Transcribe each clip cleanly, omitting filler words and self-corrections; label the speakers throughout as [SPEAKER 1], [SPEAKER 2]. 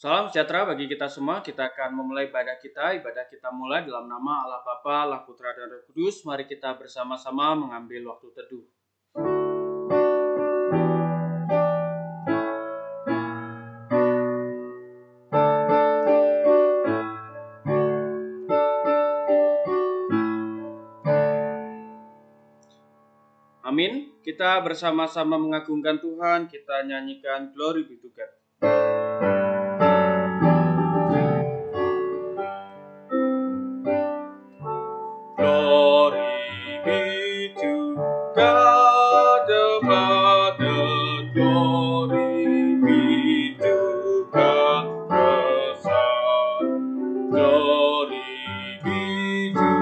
[SPEAKER 1] Salam sejahtera bagi kita semua. Kita akan memulai ibadah kita. Ibadah kita mulai dalam nama Allah Bapa, Allah Putra, dan Roh Kudus. Mari kita bersama-sama mengambil waktu teduh. Amin. Kita bersama-sama mengagungkan Tuhan. Kita nyanyikan Glory be to God. Glory be to God the Father. Glory be to God the Son. Glory be to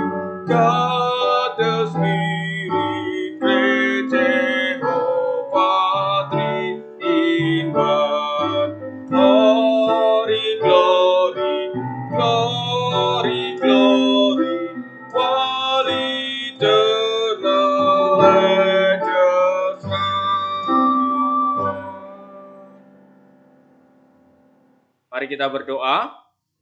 [SPEAKER 1] God the Spirit, great Jehovah, three in one. Glory, glory, glory, glory, while eternal ages run. Mari kita berdoa.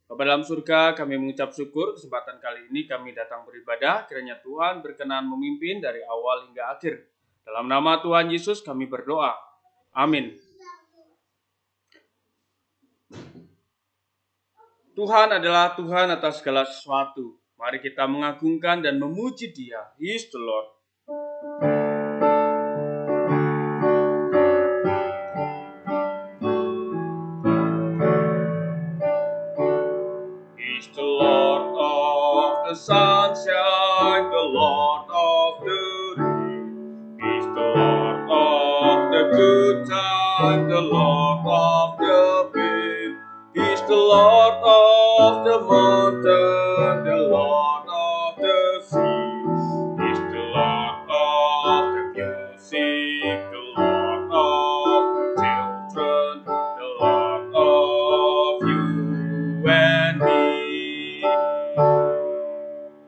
[SPEAKER 1] Bapa dalam surga, kami mengucap syukur kesempatan kali ini kami datang beribadah. Kiranya Tuhan berkenan memimpin dari awal hingga akhir. Dalam nama Tuhan Yesus kami berdoa. Amin. Tuhan adalah Tuhan atas segala sesuatu. Mari kita mengagungkan dan memuji Dia. He is the Lord. He is the Lord of the sunshine, the Lord of the rain. He is the Lord of the good time, the Lord of the pain. He is the Lord of the mountain, the Lord of the sea. He is the Lord of the music, the Lord of the children, the Lord of you and me.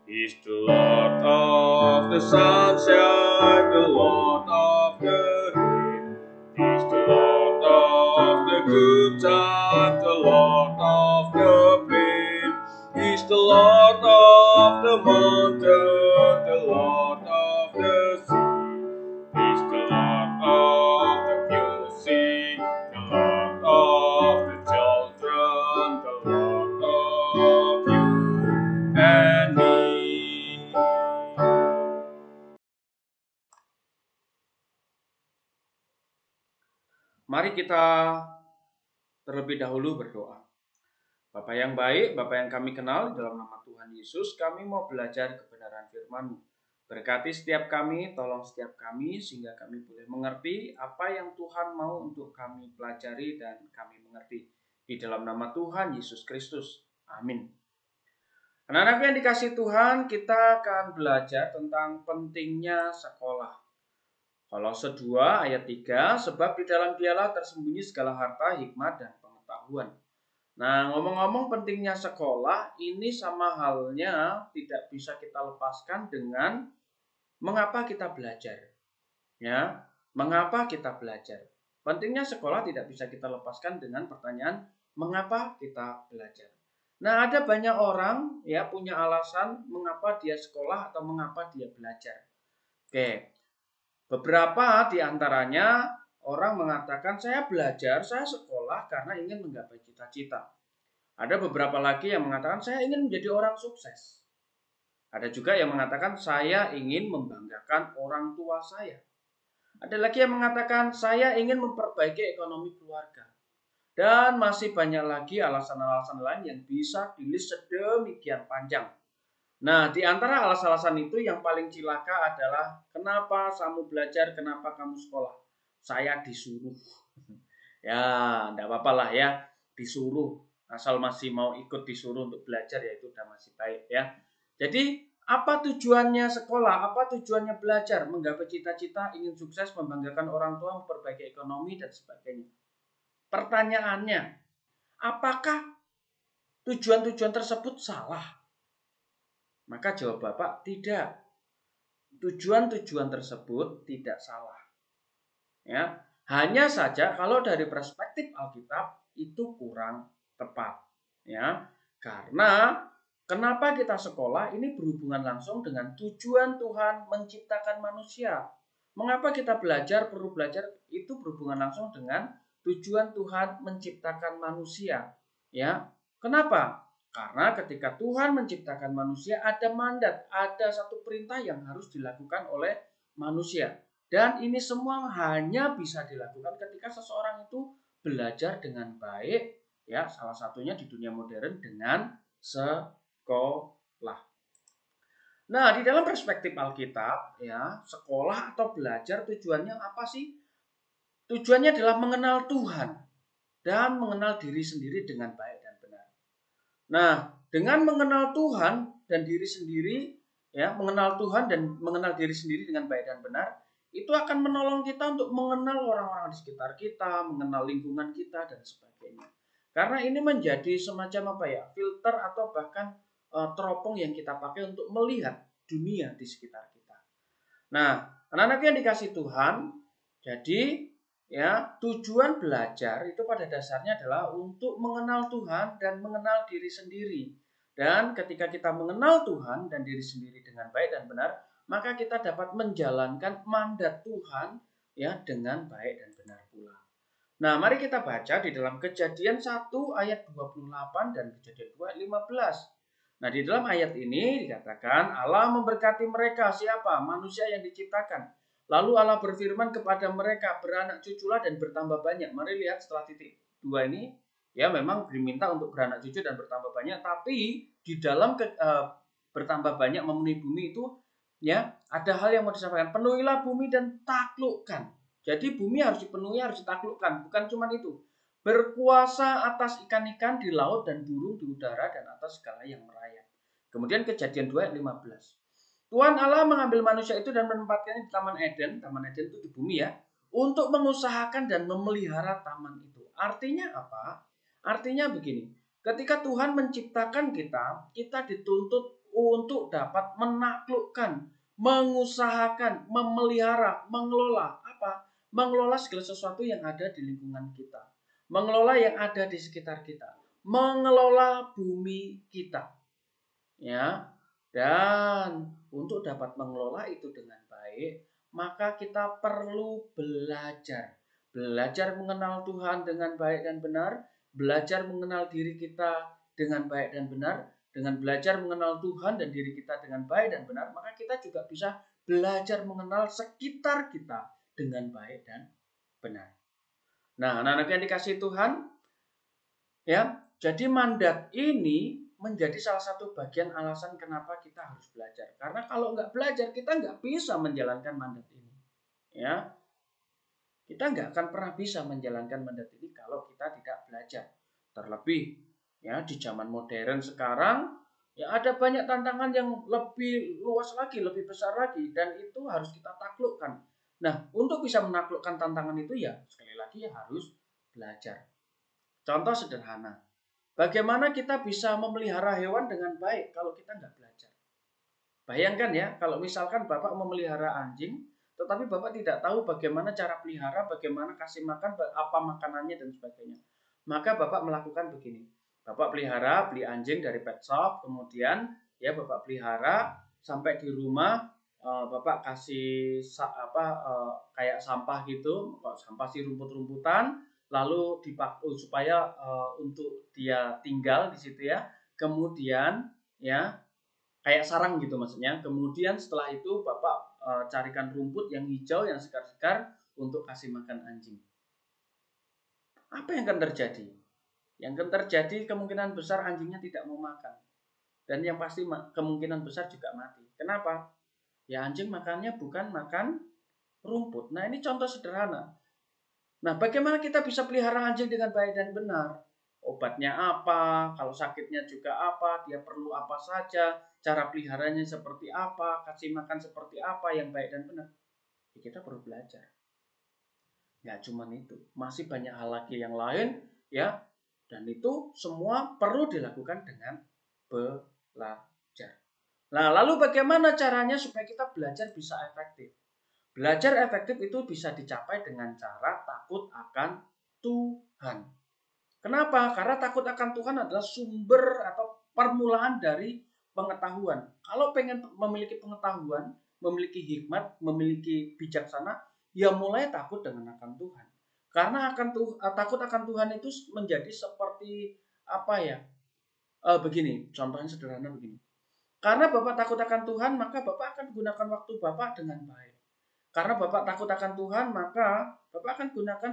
[SPEAKER 1] He is the Lord of the sunshine, the Lord of the rain. He is the Lord of the good time, the Lord of the pain. He is the Lord of the mountain, the Lord of the sea. He is the Lord of the music, the Lord of the children, the Lord of you and me. Mari kita terlebih dahulu berdoa. Bapa yang baik, Bapa yang kami kenal, dalam nama Tuhan Yesus, kami mau belajar kebenaran firman-Mu. Berkati setiap kami, tolong setiap kami, sehingga kami boleh mengerti apa yang Tuhan mau untuk kami pelajari dan kami mengerti. Di dalam nama Tuhan Yesus Kristus. Amin. Anak-anak yang dikasihi Tuhan, kita akan belajar tentang pentingnya sekolah. Kolose 2 ayat 3, sebab di dalam Dialah tersembunyi segala harta, hikmat, dan pengetahuan. Nah, ngomong-ngomong pentingnya sekolah, ini sama halnya tidak bisa kita lepaskan dengan mengapa kita belajar. Ya, mengapa kita belajar? Pentingnya sekolah tidak bisa kita lepaskan dengan pertanyaan mengapa kita belajar. Nah, ada banyak orang ya punya alasan mengapa dia sekolah atau mengapa dia belajar. Oke. Beberapa di antaranya orang mengatakan saya belajar, saya sekolah karena ingin menggapai cita-cita. Ada beberapa lagi yang mengatakan saya ingin menjadi orang sukses. Ada juga yang mengatakan saya ingin membanggakan orang tua saya. Ada lagi yang mengatakan saya ingin memperbaiki ekonomi keluarga. Dan masih banyak lagi alasan-alasan lain yang bisa ditulis sedemikian panjang. Nah, di antara alasan-alasan itu yang paling cilaka adalah kenapa kamu belajar, kenapa kamu sekolah? Saya disuruh. Ya, enggak apa-apa lah ya, disuruh. Asal masih mau ikut disuruh untuk belajar ya itu udah masih baik ya. Jadi, apa tujuannya sekolah? Apa tujuannya belajar? Menggapai cita-cita, ingin sukses, membanggakan orang tua, memperbaiki ekonomi dan sebagainya. Pertanyaannya, apakah tujuan-tujuan tersebut salah? Maka jawab Bapak, tidak. Tujuan-tujuan tersebut tidak salah. Ya, hanya saja kalau dari perspektif Alkitab itu kurang tepat. Ya, karena kenapa kita sekolah ini berhubungan langsung dengan tujuan Tuhan menciptakan manusia. Mengapa kita perlu belajar itu berhubungan langsung dengan tujuan Tuhan menciptakan manusia. Ya, kenapa? Karena ketika Tuhan menciptakan manusia ada mandat, ada satu perintah yang harus dilakukan oleh manusia. Dan ini semua hanya bisa dilakukan ketika seseorang itu belajar dengan baik, ya, salah satunya di dunia modern dengan sekolah. Nah, di dalam perspektif Alkitab, ya, sekolah atau belajar tujuannya apa sih? Tujuannya adalah mengenal Tuhan dan mengenal diri sendiri dengan baik dan benar. Nah, dengan mengenal Tuhan dan diri sendiri, ya, mengenal Tuhan dan mengenal diri sendiri dengan baik dan benar, itu akan menolong kita untuk mengenal orang-orang di sekitar kita, mengenal lingkungan kita dan sebagainya. Karena ini menjadi semacam apa ya, filter atau bahkan teropong yang kita pakai untuk melihat dunia di sekitar kita. Nah, anak-anak yang dikasih Tuhan, jadi ya, tujuan belajar itu pada dasarnya adalah untuk mengenal Tuhan dan mengenal diri sendiri. Dan ketika kita mengenal Tuhan dan diri sendiri dengan baik dan benar, maka kita dapat menjalankan mandat Tuhan ya dengan baik dan benar pula. Nah, mari kita baca di dalam Kejadian 1 ayat 28 dan Kejadian 2 ayat 15. Nah, di dalam ayat ini dikatakan Allah memberkati mereka, siapa? Manusia yang diciptakan. Lalu Allah berfirman kepada mereka, beranak cuculah dan bertambah banyak. Mari lihat setelah titik 2 ini, ya memang diminta untuk beranak cucu dan bertambah banyak, tapi di dalam bertambah banyak memenuhi bumi itu, ya ada hal yang mau disampaikan. Penuhilah bumi dan taklukkan. Jadi bumi harus dipenuhi, harus ditaklukkan. Bukan cuma itu. Berkuasa atas ikan-ikan di laut dan burung di udara dan atas segala yang merayap. Kemudian Kejadian 2 ayat 15. Tuhan Allah mengambil manusia itu dan menempatkannya di Taman Eden. Taman Eden itu di bumi ya. Untuk mengusahakan dan memelihara taman itu. Artinya apa? Artinya begini. Ketika Tuhan menciptakan kita, kita dituntut untuk dapat menaklukkan, mengusahakan, memelihara, mengelola apa? Mengelola segala sesuatu yang ada di lingkungan kita, mengelola yang ada di sekitar kita, mengelola bumi kita, ya. Dan untuk dapat mengelola itu dengan baik, maka kita perlu belajar mengenal Tuhan dengan baik dan benar, belajar mengenal diri kita dengan baik dan benar. Dengan belajar mengenal Tuhan dan diri kita dengan baik dan benar, maka kita juga bisa belajar mengenal sekitar kita dengan baik dan benar. Nah, anak-anak yang dikasih Tuhan, ya, jadi mandat ini menjadi salah satu bagian alasan kenapa kita harus belajar. Karena kalau nggak belajar, kita nggak bisa menjalankan mandat ini. Ya, kita nggak akan pernah bisa menjalankan mandat ini kalau kita tidak belajar. Terlebih, ya di zaman modern sekarang, ya ada banyak tantangan yang lebih luas lagi, lebih besar lagi, dan itu harus kita taklukkan. Nah, untuk bisa menaklukkan tantangan itu ya sekali lagi ya harus belajar. Contoh sederhana, bagaimana kita bisa memelihara hewan dengan baik kalau kita nggak belajar? Bayangkan ya, kalau misalkan Bapak memelihara anjing, tetapi Bapak tidak tahu bagaimana cara pelihara, bagaimana kasih makan, apa makanannya dan sebagainya. Maka Bapak melakukan begini. Bapak pelihara, beli anjing dari pet shop, kemudian ya Bapak pelihara sampai di rumah, Bapak kasih kayak sampah gitu, sampah sih rumput-rumputan, lalu dipakai supaya untuk dia tinggal di situ ya. Kemudian ya kayak sarang gitu maksudnya. Kemudian setelah itu Bapak carikan rumput yang hijau yang segar-segar untuk kasih makan anjing. Apa yang akan terjadi? Yang akan terjadi kemungkinan besar anjingnya tidak mau makan. Dan yang pasti kemungkinan besar juga mati. Kenapa? Ya anjing makannya bukan makan rumput. Nah, ini contoh sederhana. Nah, bagaimana kita bisa pelihara anjing dengan baik dan benar? Obatnya apa? Kalau sakitnya juga apa? Dia perlu apa saja? Cara peliharanya seperti apa? Kasih makan seperti apa yang baik dan benar? Ya, kita perlu belajar. Nggak cuma itu, masih banyak hal lagi yang lain, ya. Dan itu semua perlu dilakukan dengan belajar. Nah, lalu bagaimana caranya supaya kita belajar bisa efektif? Belajar efektif itu bisa dicapai dengan cara takut akan Tuhan. Kenapa? Karena takut akan Tuhan adalah sumber atau permulaan dari pengetahuan. Kalau pengen memiliki pengetahuan, memiliki hikmat, memiliki bijaksana, ya mulai takut dengan akan Tuhan. Karena takut akan Tuhan itu menjadi seperti apa ya? Begini, contohnya sederhana begini. Karena Bapak takut akan Tuhan, maka Bapak akan gunakan waktu Bapak dengan baik. Karena Bapak takut akan Tuhan, maka Bapak akan gunakan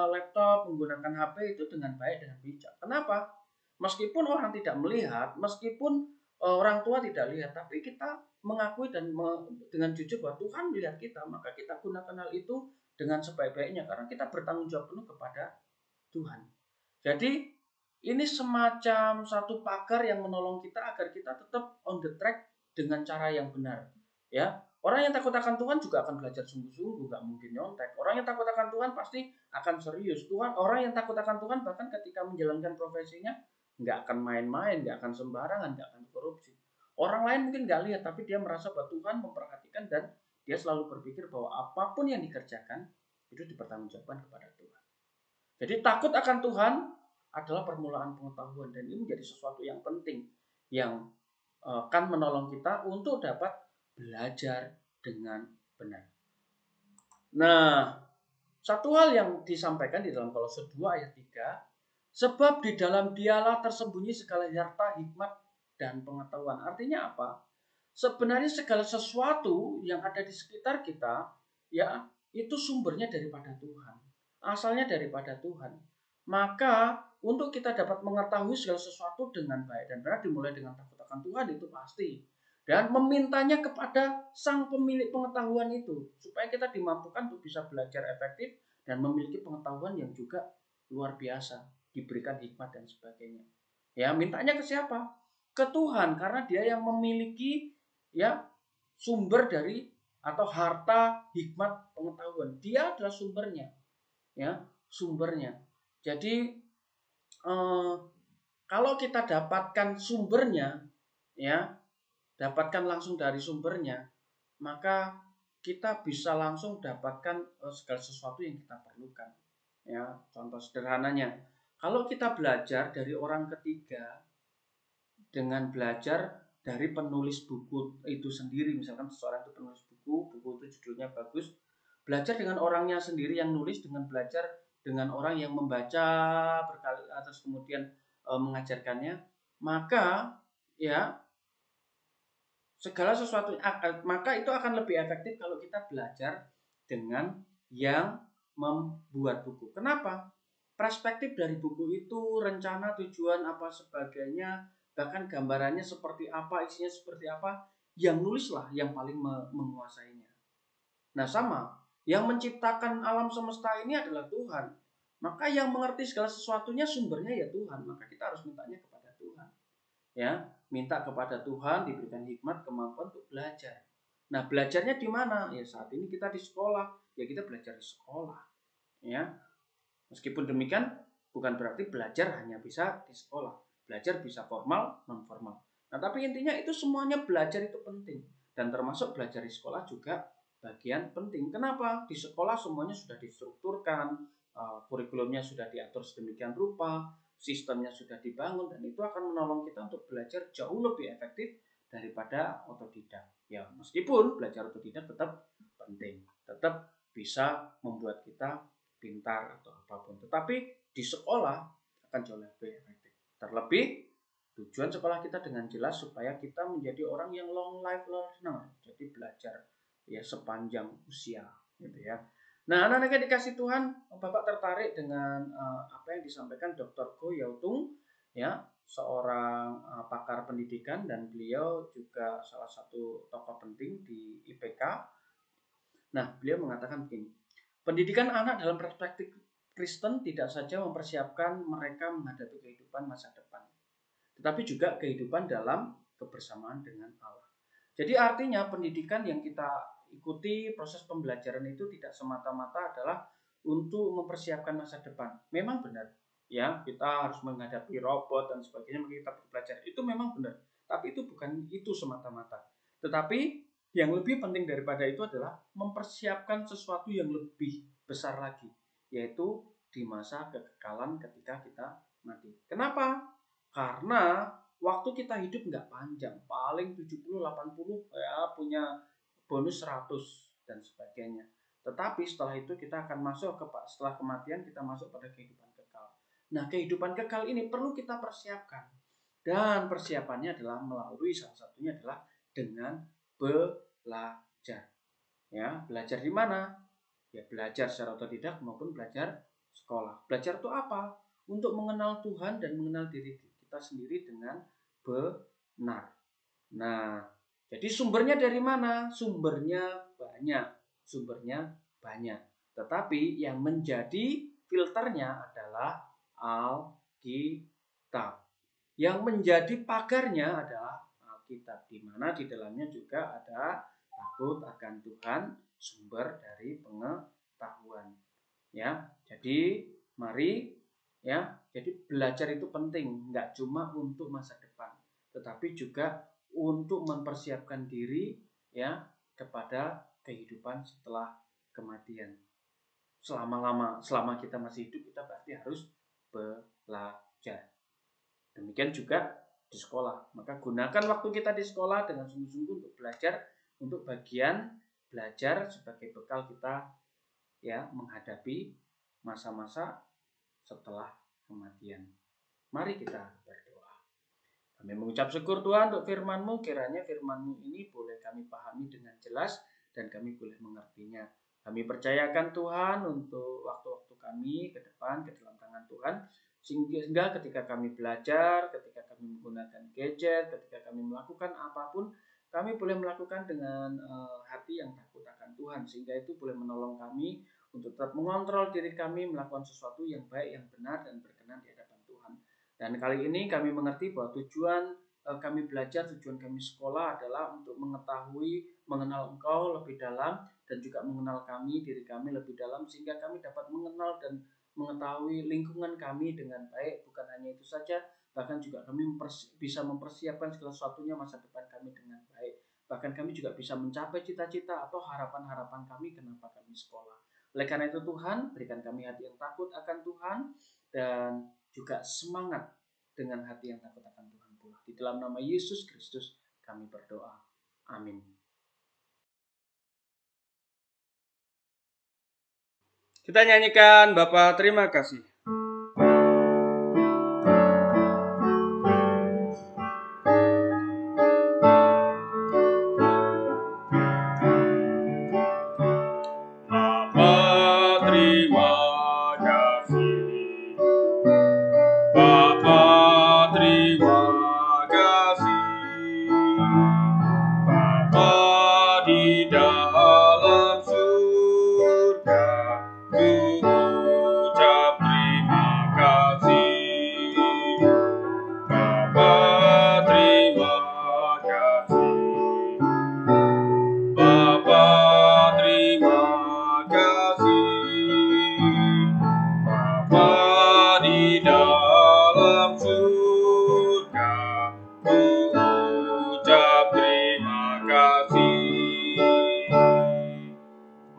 [SPEAKER 1] laptop, menggunakan HP itu dengan baik, dengan bijak. Kenapa? Meskipun orang tidak melihat, meskipun orang tua tidak lihat, tapi kita mengakui dan dengan jujur bahwa Tuhan melihat kita, maka kita gunakan hal itu dengan sebaik-baiknya karena kita bertanggung jawab penuh kepada Tuhan. Jadi ini semacam satu pagar yang menolong kita agar kita tetap on the track dengan cara yang benar. Ya, orang yang takut akan Tuhan juga akan belajar sungguh-sungguh, gak mungkin nyontek. Orang yang takut akan Tuhan pasti akan serius. Orang yang takut akan Tuhan bahkan ketika menjalankan profesinya nggak akan main-main, nggak akan sembarangan, nggak akan korupsi. Orang lain mungkin nggak lihat, tapi dia merasa bahwa Tuhan memperhatikan dan dia selalu berpikir bahwa apapun yang dikerjakan itu dipertanggungjawabkan kepada Tuhan. Jadi takut akan Tuhan adalah permulaan pengetahuan dan ini menjadi sesuatu yang penting yang akan menolong kita untuk dapat belajar dengan benar. Nah, satu hal yang disampaikan di dalam Kolose 2 ayat 3, sebab di dalam dialah tersembunyi segala harta, hikmat, dan pengetahuan. Artinya apa? Sebenarnya segala sesuatu yang ada di sekitar kita, ya, itu sumbernya daripada Tuhan. Asalnya daripada Tuhan. Maka untuk kita dapat mengetahui segala sesuatu dengan baik dan benar dimulai dengan takut akan Tuhan itu pasti. Dan memintanya kepada sang pemilik pengetahuan itu supaya kita dimampukan untuk bisa belajar efektif dan memiliki pengetahuan yang juga luar biasa, diberikan hikmat dan sebagainya. Ya, mintanya ke siapa? Ke Tuhan karena dia yang memiliki ya sumber dari atau harta, hikmat, pengetahuan. Dia adalah sumbernya. Ya, sumbernya. Jadi kalau kita dapatkan sumbernya, ya, dapatkan langsung dari sumbernya, maka kita bisa langsung dapatkan segala sesuatu yang kita perlukan. Ya, contoh sederhananya, kalau kita belajar dari orang ketiga dengan belajar dari penulis buku itu sendiri, misalkan seseorang itu penulis buku itu judulnya bagus, belajar dengan orangnya sendiri yang nulis dengan belajar dengan orang yang membaca berkali atas kemudian mengajarkannya, maka ya segala sesuatu maka itu akan lebih efektif kalau kita belajar dengan yang membuat buku. Kenapa? Perspektif dari buku itu, rencana, tujuan, apa sebagainya, bahkan gambarannya seperti apa, isinya seperti apa, yang nulis lah yang paling menguasainya. Nah sama, yang menciptakan alam semesta ini adalah Tuhan. Maka yang mengerti segala sesuatunya sumbernya ya Tuhan. Maka kita harus mintanya kepada Tuhan. Ya, minta kepada Tuhan diberikan hikmat, kemampuan untuk belajar. Nah, belajarnya di mana? Ya saat ini kita di sekolah, ya kita belajar di sekolah. Ya, meskipun demikian bukan berarti belajar hanya bisa di sekolah. Belajar bisa formal, non formal. Nah, tapi intinya itu semuanya belajar itu penting dan termasuk belajar di sekolah juga bagian penting. Kenapa? Di sekolah semuanya sudah distrukturkan, kurikulumnya sudah diatur sedemikian rupa, sistemnya sudah dibangun dan itu akan menolong kita untuk belajar jauh lebih efektif daripada otodidak. Ya, meskipun belajar otodidak tetap penting, tetap bisa membuat kita pintar atau apapun. Tetapi di sekolah akan jauh lebih efektif. Terlebih tujuan sekolah kita dengan jelas supaya kita menjadi orang yang long life learner. Jadi belajar ya sepanjang usia gitu ya. Nah, anak-anak yang dikasih Tuhan, Bapak tertarik dengan apa yang disampaikan Dr. Go Yautung ya, seorang pakar pendidikan dan beliau juga salah satu tokoh penting di IPK. Nah, beliau mengatakan begini, pendidikan anak dalam perspektif Kristen tidak saja mempersiapkan mereka menghadapi kehidupan masa depan, tetapi juga kehidupan dalam kebersamaan dengan Allah. Jadi artinya pendidikan yang kita ikuti, proses pembelajaran itu tidak semata-mata adalah untuk mempersiapkan masa depan. Memang benar, ya kita harus menghadapi robot dan sebagainya, kita belajar itu memang benar. Tapi itu bukan itu semata-mata. Tetapi yang lebih penting daripada itu adalah mempersiapkan sesuatu yang lebih besar lagi, yaitu di masa kekekalan ketika kita mati. Kenapa? Karena waktu kita hidup nggak panjang, paling 70, 80 ya, punya bonus 100 dan sebagainya. Tetapi setelah itu kita akan masuk setelah kematian kita masuk pada kehidupan kekal. Nah, kehidupan kekal ini perlu kita persiapkan. Dan persiapannya adalah melalui salah satunya adalah dengan belajar. Ya, belajar di mana? Ya, belajar secara otodidak maupun belajar sekolah. Belajar itu apa? Untuk mengenal Tuhan dan mengenal diri kita sendiri dengan benar. Nah, jadi sumbernya dari mana? Sumbernya banyak. Tetapi yang menjadi filternya adalah Alkitab. Yang menjadi pagarnya adalah Alkitab, di mana di dalamnya juga ada takut akan Tuhan, sumber dari pengetahuan. Ya, jadi mari ya, jadi belajar itu penting, nggak cuma untuk masa depan, tetapi juga untuk mempersiapkan diri ya kepada kehidupan setelah kematian. Selama kita masih hidup, kita pasti harus belajar. Demikian juga di sekolah. Maka gunakan waktu kita di sekolah dengan sungguh-sungguh untuk belajar, untuk bagian belajar sebagai bekal kita ya menghadapi masa-masa setelah kematian. Mari kita berdoa. Kami mengucap syukur Tuhan untuk firman-Mu. Kiranya firman-Mu ini boleh kami pahami dengan jelas dan kami boleh mengertinya. Kami percayakan Tuhan untuk waktu-waktu kami ke depan ke dalam tangan Tuhan. Sehingga ketika kami belajar, ketika kami menggunakan gadget, ketika kami melakukan apapun, kami boleh melakukan dengan hati yang takut akan Tuhan. Sehingga itu boleh menolong kami untuk tetap mengontrol diri kami melakukan sesuatu yang baik, yang benar, dan berkenan di hadapan Tuhan. Dan kali ini kami mengerti bahwa tujuan kami belajar, tujuan kami sekolah adalah untuk mengetahui, mengenal Engkau lebih dalam, dan juga mengenal diri kami lebih dalam, sehingga kami dapat mengenal dan mengetahui lingkungan kami dengan baik. Bukan hanya itu saja, bahkan juga kami bisa mempersiapkan segala sesuatunya masa depan kami dengan baik. Bahkan kami juga bisa mencapai cita-cita atau harapan-harapan kami kenapa kami sekolah. Oleh karena itu Tuhan, berikan kami hati yang takut akan Tuhan dan juga semangat dengan hati yang takut akan Tuhan pula. Di dalam nama Yesus Kristus kami berdoa. Amin. Kita nyanyikan Bapa terima kasih.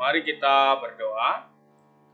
[SPEAKER 1] Mari kita berdoa.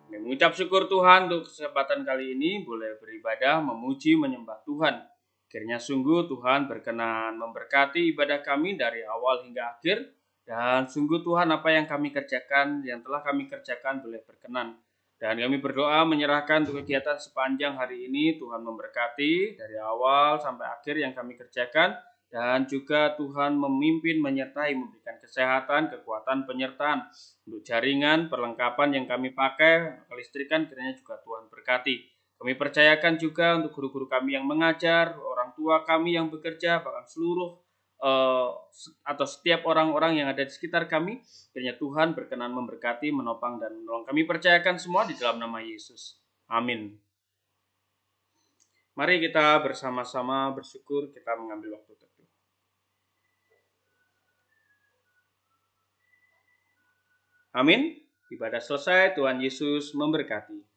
[SPEAKER 1] Mengucap syukur Tuhan untuk kesempatan kali ini boleh beribadah, memuji, menyembah Tuhan. Akhirnya sungguh Tuhan berkenan memberkati ibadah kami dari awal hingga akhir. Dan sungguh Tuhan apa yang kami kerjakan, yang telah kami kerjakan boleh berkenan. Dan kami berdoa menyerahkan untuk kegiatan sepanjang hari ini. Tuhan memberkati dari awal sampai akhir yang kami kerjakan. Dan juga Tuhan memimpin, menyertai, memberikan kesehatan, kekuatan, penyertaan untuk jaringan, perlengkapan yang kami pakai, kelistrikan kiranya juga Tuhan berkati. Kami percayakan juga untuk guru-guru kami yang mengajar, orang tua kami yang bekerja, bahkan seluruh atau setiap orang-orang yang ada di sekitar kami, kiranya Tuhan berkenan memberkati, menopang, dan menolong. Kami percayakan semua di dalam nama Yesus. Amin. Mari kita bersama-sama bersyukur, kita mengambil waktu teduh. Amin. Ibadah selesai, Tuhan Yesus memberkati.